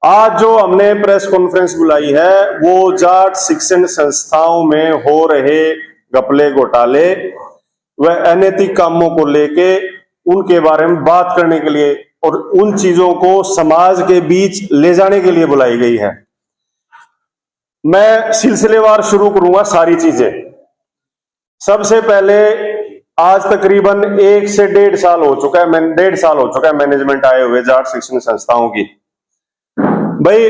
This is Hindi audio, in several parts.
आज जो हमने प्रेस कॉन्फ्रेंस बुलाई है वो जाट शिक्षण संस्थाओं में हो रहे घपले घोटाले व अनैतिक कामों को लेके उनके बारे में बात करने के लिए और उन चीजों को समाज के बीच ले जाने के लिए बुलाई गई है। मैं सिलसिलेवार शुरू करूंगा सारी चीजें। सबसे पहले आज तकरीबन 1 से 1.5 साल हो चुका है, 1.5 साल हो चुका है मैनेजमेंट आए हुए जाट शिक्षण संस्थाओं की। भाई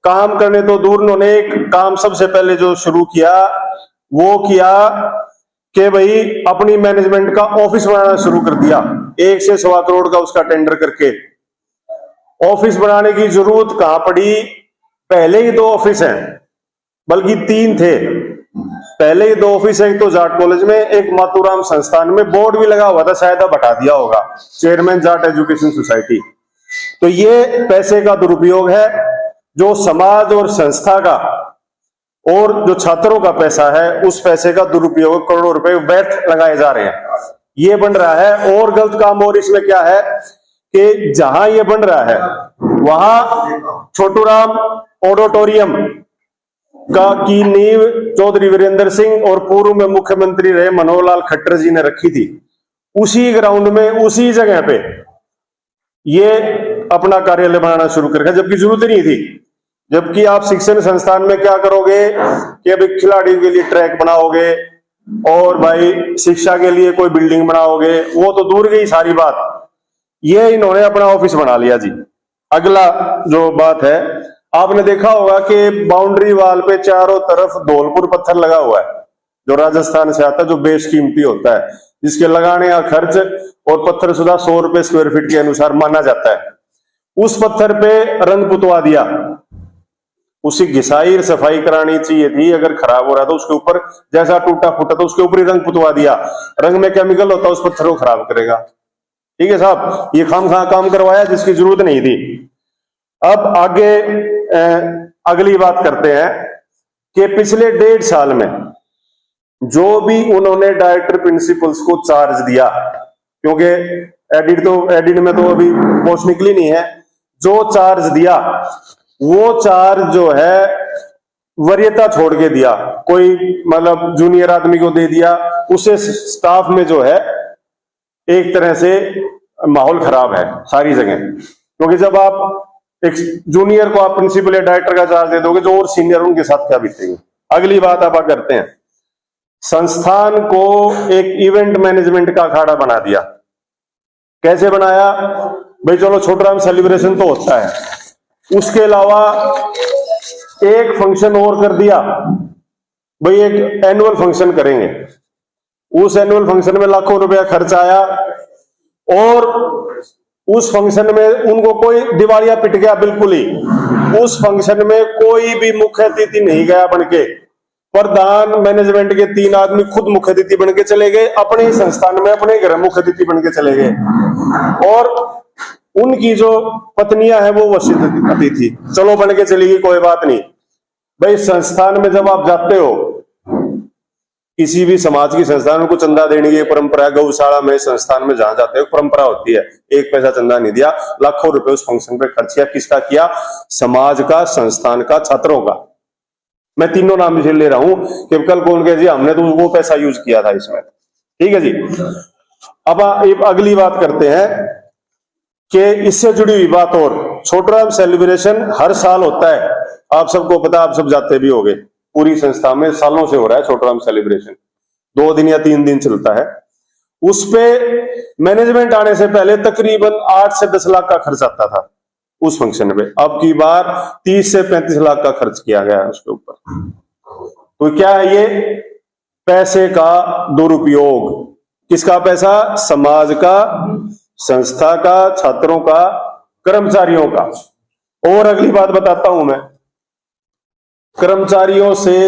काम करने तो दूर, उन्होंने एक काम सबसे पहले जो शुरू किया वो किया कि भाई अपनी मैनेजमेंट का ऑफिस बनाना शुरू कर दिया। 1 से 1.25 करोड़ का उसका टेंडर करके ऑफिस बनाने की जरूरत कहां पड़ी। पहले ही 2 ऑफिस हैं, बल्कि 3 थे। पहले ही 2 ऑफिस है, एक तो जाट कॉलेज में, एक मातूराम संस्थान में। बोर्ड भी लगा हुआ था, शायद अब हटा दिया होगा, चेयरमैन जाट एजुकेशन सोसाइटी। तो ये पैसे का दुरुपयोग है, जो समाज और संस्था का और जो छात्रों का पैसा है उस पैसे का दुरुपयोग, करोड़ों रुपए व्यर्थ लगाए जा रहे हैं, ये बन रहा है। और गलत काम और इसमें क्या है कि जहां ये बन रहा है वहां छोटूराम ऑडिटोरियम की नींव चौधरी वीरेंद्र सिंह और पूर्व में मुख्यमंत्री रहे मनोहर लाल खट्टर जी ने रखी थी। उसी ग्राउंड में, उसी जगह पे ये अपना कार्यालय बनाना शुरू कर दिया, जबकि जरूरत नहीं थी। जबकि आप शिक्षण संस्थान में क्या करोगे कि अभी खिलाड़ियों के लिए ट्रैक बनाओगे और भाई शिक्षा के लिए कोई बिल्डिंग बनाओगे, वो तो दूर गई सारी बात। ये इन्होंने अपना ऑफिस बना लिया जी। अगला जो बात है, आपने देखा होगा कि बाउंड्री वाल पे चारों तरफ धौलपुर पत्थर लगा हुआ है, जो राजस्थान से आता है, जो बेशकीमती होता है, जिसके लगाने का खर्च और पत्थर सुधा 100 रुपए स्क्वायर फीट के अनुसार माना जाता है। उस पत्थर पे रंग पुतवा दिया। उसी घिसाई सफाई करानी चाहिए थी। अगर खराब हो रहा था उसके ऊपर, जैसा टूटा फूटा था उसके ऊपर ही रंग पुतवा दिया। रंग में केमिकल होता है, उस पत्थर को खराब करेगा। ठीक है साहब, ये खामखा काम करवाया जिसकी जरूरत नहीं थी। अब आगे अगली बात करते हैं कि पिछले 1.5 साल में जो भी उन्होंने डायरेक्टर प्रिंसिपल्स को चार्ज दिया, क्योंकि एडिट में तो अभी पोस्ट निकली नहीं है, जो चार्ज दिया वो चार्ज जो है वरीयता छोड़ के दिया। कोई मतलब जूनियर आदमी को दे दिया, उससे स्टाफ में जो है एक तरह से माहौल खराब है सारी जगह। क्योंकि जब आप एक जूनियर को आप प्रिंसिपल या डायरेक्टर का चार्ज दे दोगे, जो और सीनियर उनके साथ क्या बीतेंगे। अगली बात आप करते हैं, संस्थान को एक इवेंट मैनेजमेंट का अखाड़ा बना दिया। कैसे बनाया भाई? चलो छोटूराम सेलिब्रेशन तो होता है, उसके अलावा एक फंक्शन और कर दिया भाई, एक एनुअल फंक्शन करेंगे। उस एनुअल फंक्शन में लाखों रुपया खर्च आया और उस फंक्शन में उनको कोई दिवालिया पिट गया बिल्कुल ही। उस फंक्शन में कोई भी मुख्य अतिथि नहीं गया बनके। प्रधान मैनेजमेंट के 3 आदमी खुद मुख्य अतिथि बन के चले गए, अपने ही संस्थान में अपने घर मुख्य अतिथि बन के चले गए। और उनकी जो पत्नियां हैं वो वसीयत अतिथि चलो बन के चली गई, कोई बात नहीं। भाई संस्थान में जब आप जाते हो, किसी भी समाज की संस्थान को चंदा देने की परंपरा, गौशाला में, संस्थान में जहां जाते हो परंपरा होती है। 1 पैसा चंदा नहीं दिया, लाखों रुपए उस फंक्शन पे खर्च किया। किसका किया? समाज का, संस्थान का, छात्रों का। मैं तीनों नाम भी ले रहा हूं कि कल कौन कहे जी हमने तो वो पैसा यूज किया था इसमें। ठीक है जी। अब अगली बात करते हैं कि इससे जुड़ी हुई बात। और छोटूराम सेलिब्रेशन हर साल होता है, आप सबको पता, आप सब जाते भी होंगे। पूरी संस्था में सालों से हो रहा है छोटूराम सेलिब्रेशन, 2 दिन या 3 दिन चलता है। उस पे मैनेजमेंट आने से पहले तकरीबन 8 से 10 लाख का खर्च आता था उस फंक्शन पे। अब की बार 30 से 35 लाख का खर्च किया गया है उसके ऊपर। तो क्या है ये? पैसे का दुरुपयोग। किसका पैसा? समाज का, संस्था का, छात्रों का, कर्मचारियों का। और अगली बात बताता हूं मैं, कर्मचारियों से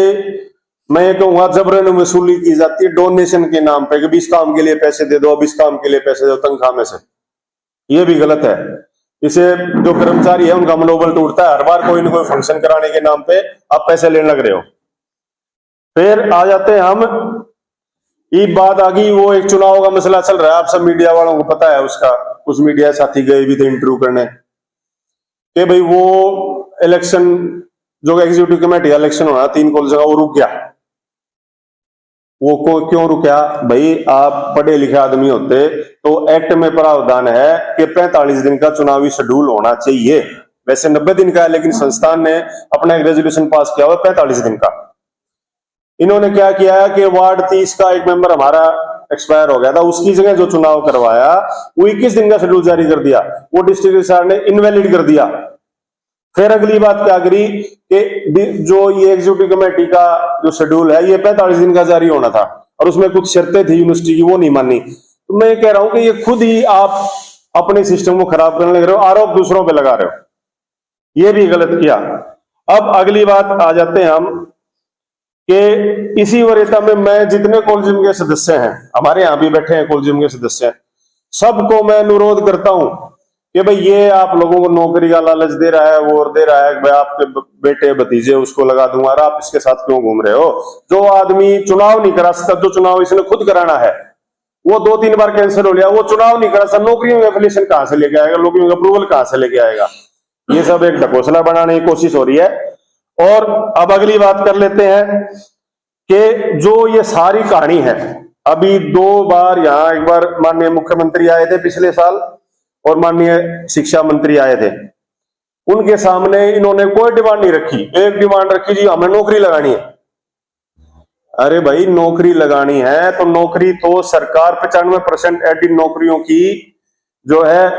मैं कहूंगा जबरन वसूली की जाती है डोनेशन के नाम पे, कि इस काम के लिए पैसे दे दो, अब इस काम के लिए पैसे दो तनख्वाह में से। ये भी गलत है। इसे जो कर्मचारी है उनका मनोबल टूटता है। हर बार कोई ना कोई फंक्शन कराने के नाम पे आप पैसे लेने लग रहे हो। फिर आ जाते हैं हम, ये बात आ गई, वो एक चुनाव का मसला चल रहा है, आप सब मीडिया वालों को पता है उसका। कुछ मीडिया साथी गए भी थे इंटरव्यू करने। कि भाई वो इलेक्शन जो एग्जीक्यूटिव कमेटी का इलेक्शन होना 3 कॉलेज का, वो रुक गया। वो क्यों रुका भाई? आप पढ़े लिखे आदमी होते तो एक्ट में प्रावधान है कि 45 दिन का चुनावी शेड्यूल होना चाहिए। वैसे 90 दिन का है, लेकिन संस्थान ने अपना एक रेजोल्यूशन पास किया हुआ 45 दिन का। इन्होंने क्या किया है कि वार्ड 30 का एक मेंबर हमारा एक्सपायर हो गया था, उसकी जगह जो चुनाव करवाया वो 21 दिन का शेड्यूल जारी कर दिया, वो डिस्ट्रिक्ट रजिस्ट्रार ने इनवैलिड कर दिया। फिर अगली बात क्या करी कि जो ये एग्जीक्यूटिव कमेटी का जो शेड्यूल है ये 45 दिन का जारी होना था, और उसमें कुछ शर्तें थी यूनिवर्सिटी की, वो नहीं मानी। तो मैं कह रहा हूं कि ये खुद ही आप अपने सिस्टम को खराब करने लग रहे हो, आरोप दूसरों पे लगा रहे हो, ये भी गलत किया। अब अगली बात आ जाते हैं हम कि इसी वरीयता में मैं जितने कॉलेजियम के सदस्य हैं, हमारे यहां भी बैठे हैं कॉलेजियम के सदस्य हैं, सबको मैं अनुरोध करता हूं कि भाई ये आप लोगों को नौकरी का लालच दे रहा है, वो दे रहा है, भाई आपके बेटे भतीजे उसको लगा दूंगा, और आप इसके साथ क्यों घूम रहे हो? जो आदमी चुनाव नहीं करा सकता, जो चुनाव इसने खुद कराना है, वो 2-3 बार कैंसिल हो लिया, वो चुनाव नहीं करा सकता, नौकरियों में एप्लीकेशन कहां से लेके आएगा? नौकरियों का अप्रूवल कहां से लेके आएगा? ये सब एक ढकोसला बनाने की कोशिश हो रही है। और अब अगली बात कर लेते हैं कि जो ये सारी कहानी है, अभी 2 बार यहाँ, एक बार माननीय मुख्यमंत्री आए थे पिछले साल और माननीय शिक्षा मंत्री आए थे, उनके सामने इन्होंने कोई डिमांड नहीं रखी। एक डिमांड रखी जी हमें नौकरी लगानी है। अरे भाई नौकरी लगानी है तो नौकरी तो सरकार 95% एडिड नौकरियों की जो है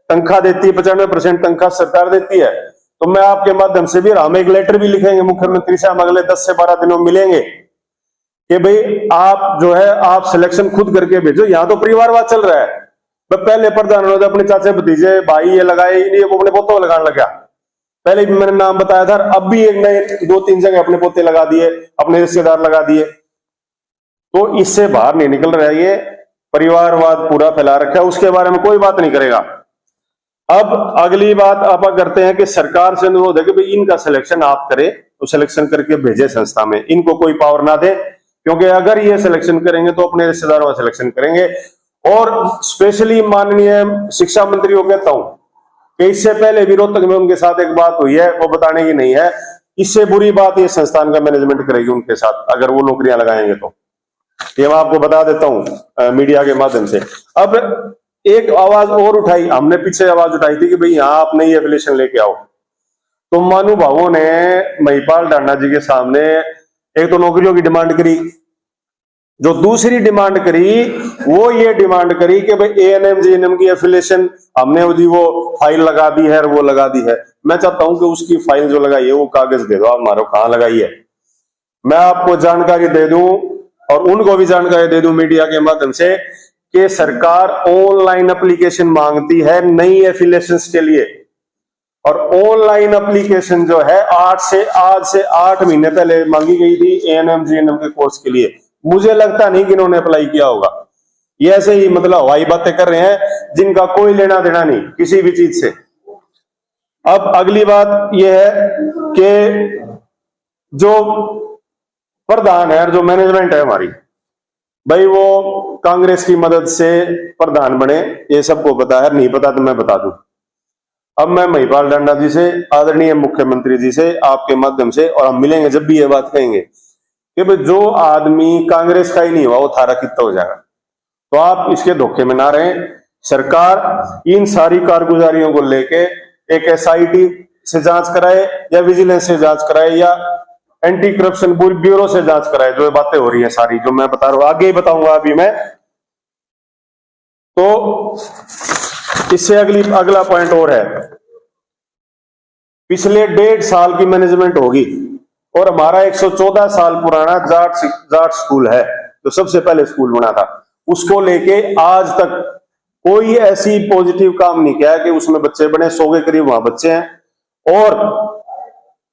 तनख्वाह देती है, 95% तनख्वाह सरकार देती है। तो मैं आपके माध्यम से भी हम एक लेटर भी लिखेंगे मुख्यमंत्री से, हम अगले 10 से 12 दिनों में मिलेंगे कि भाई आप जो है आप सिलेक्शन खुद करके भेजो। यहाँ तो परिवारवाद चल रहा है। पहले प्रधानमंत्री अपने चाचे भतीजे भाई ये लगाए, वो अपने पोतों लगाने लगा। पहले भी मैंने नाम बताया था, अब भी एक नए 2-3 जगह अपने पोते लगा दिए, अपने रिश्तेदार लगा दिए। तो इससे बाहर नहीं निकल रहा है, ये परिवारवाद पूरा फैला रखा है, उसके बारे में कोई बात नहीं करेगा। अब अगली बात आप करते हैं कि सरकार से अनुरोध है कि भाई इनका सिलेक्शन आप करें, तो सिलेक्शन करके भेजे संस्था में, इनको कोई पावर ना दे, क्योंकि अगर ये सिलेक्शन करेंगे तो अपने रिश्तेदारों का सिलेक्शन करेंगे। और स्पेशली माननीय शिक्षा मंत्री को कहता हूं कि इससे पहले भी रोहतक में उनके साथ एक बात हुई है, वो बताने की नहीं है, इससे बुरी बात ये संस्थान का मैनेजमेंट करेगी उनके साथ अगर वो नौकरियां लगाएंगे तो। ये मैं आपको बता देता हूं मीडिया के माध्यम से। अब एक आवाज और उठाई हमने, पीछे आवाज उठाई थी कि भाई यहां आप नई एप्लीकेशन लेके आओ। तो महानुभावों ने महिपाल डांडा जी के सामने एक तो नौकरियों की डिमांड करी, जो दूसरी डिमांड करी वो ये डिमांड करी कि भाई एएनएम जीएनएम की एफिलिएशन हमने वो फाइल लगा दी है और वो लगा दी है। मैं चाहता हूं कि उसकी फाइल जो लगाई है वो कागज दे दो, आप मारो कहां लगाई है। मैं आपको जानकारी दे दूं और उनको भी जानकारी दे दूं मीडिया के माध्यम से कि सरकार ऑनलाइन एप्लीकेशन मांगती है नई एफिलिएशन के लिए। और ऑनलाइन एप्लीकेशन जो है आज से 8 महीने पहले मांगी गई थी एएनएम जीएनएम के कोर्स के लिए। मुझे लगता नहीं कि इन्होंने अप्लाई किया होगा, ये ऐसे ही मतलब हवाई बातें कर रहे हैं जिनका कोई लेना देना नहीं किसी भी चीज से। अब अगली बात यह है कि जो प्रधान है, जो मैनेजमेंट है हमारी, भाई वो कांग्रेस की मदद से प्रधान बने, ये सबको पता है, नहीं पता तो मैं बता दूं। अब मैं महिपाल डांडा जी से, आदरणीय मुख्यमंत्री जी से, आपके माध्यम से, और हम मिलेंगे जब भी ये बात कहेंगे कि भाई जो आदमी कांग्रेस का ही नहीं हुआ वो थारा कितना हो जाएगा। तो आप इसके धोखे में ना रहें। सरकार इन सारी कारगुजारियों को लेके एक एसआईटी से जांच कराए या विजिलेंस से जांच कराए या एंटी करप्शन ब्यूरो से जांच कराए। जो बातें हो रही है सारी, जो मैं बता रहा हूं आगे ही बताऊंगा अभी मैं। तो इससे अगला पॉइंट और है, पिछले 1.5 साल की मैनेजमेंट होगी और हमारा 114 साल पुराना जाट स्कूल है जो सबसे पहले स्कूल बना था, उसको लेके आज तक कोई ऐसी पॉजिटिव काम नहीं किया है कि उसमें बच्चे बने। 100 के करीब वहां बच्चे हैं और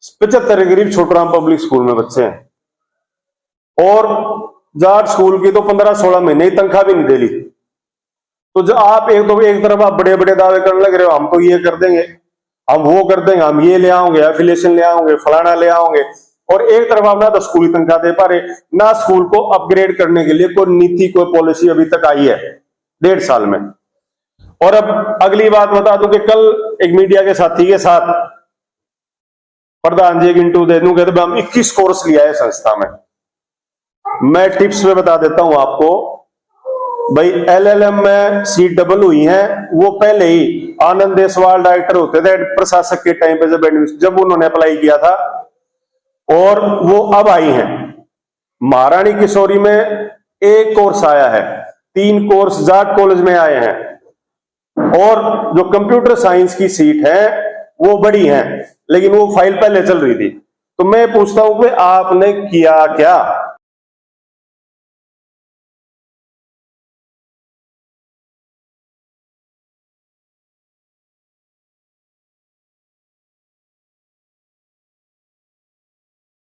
75 के करीब छोटराम पब्लिक स्कूल में बच्चे हैं। और जाट स्कूल की तो 15-16 महीने की तनख्वाह भी नहीं दे ली। तो जो आप एक तरफ आप बड़े बड़े दावे करने लग रहे हो, हम तो ये कर देंगे, हम वो कर देंगे, हम ये ले आओगे, एफिलिएशन ले आओगे, फलाना ले आओगे, और एक तरफ आप ना तो स्कूल की तनख्वाह दे पा रहे, ना स्कूल को अपग्रेड करने के लिए कोई नीति कोई पॉलिसी अभी तक आई है 1.5 साल में। और अब अगली बात बता दूं कि कल एक मीडिया के साथी के साथ प्रधान जी एक इंटरव्यू दे दूंगे तो हम 21 कोर्स लिया है संस्था में। मैं टिप्स में बता देता हूं आपको भाई, LLM में सीट डबल हुई है, वो पहले ही आनंद देसवाल डायरेक्टर होते थे प्रशासक के टाइम पे जब उन्होंने अप्लाई किया था, और वो अब आई हैं। महारानी किशोरी में एक कोर्स आया है, 3 कोर्स जाट कॉलेज में आए हैं, और जो कंप्यूटर साइंस की सीट है वो बड़ी है, लेकिन वो फाइल पहले चल रही थी। तो मैं पूछता हूं कि आपने किया क्या?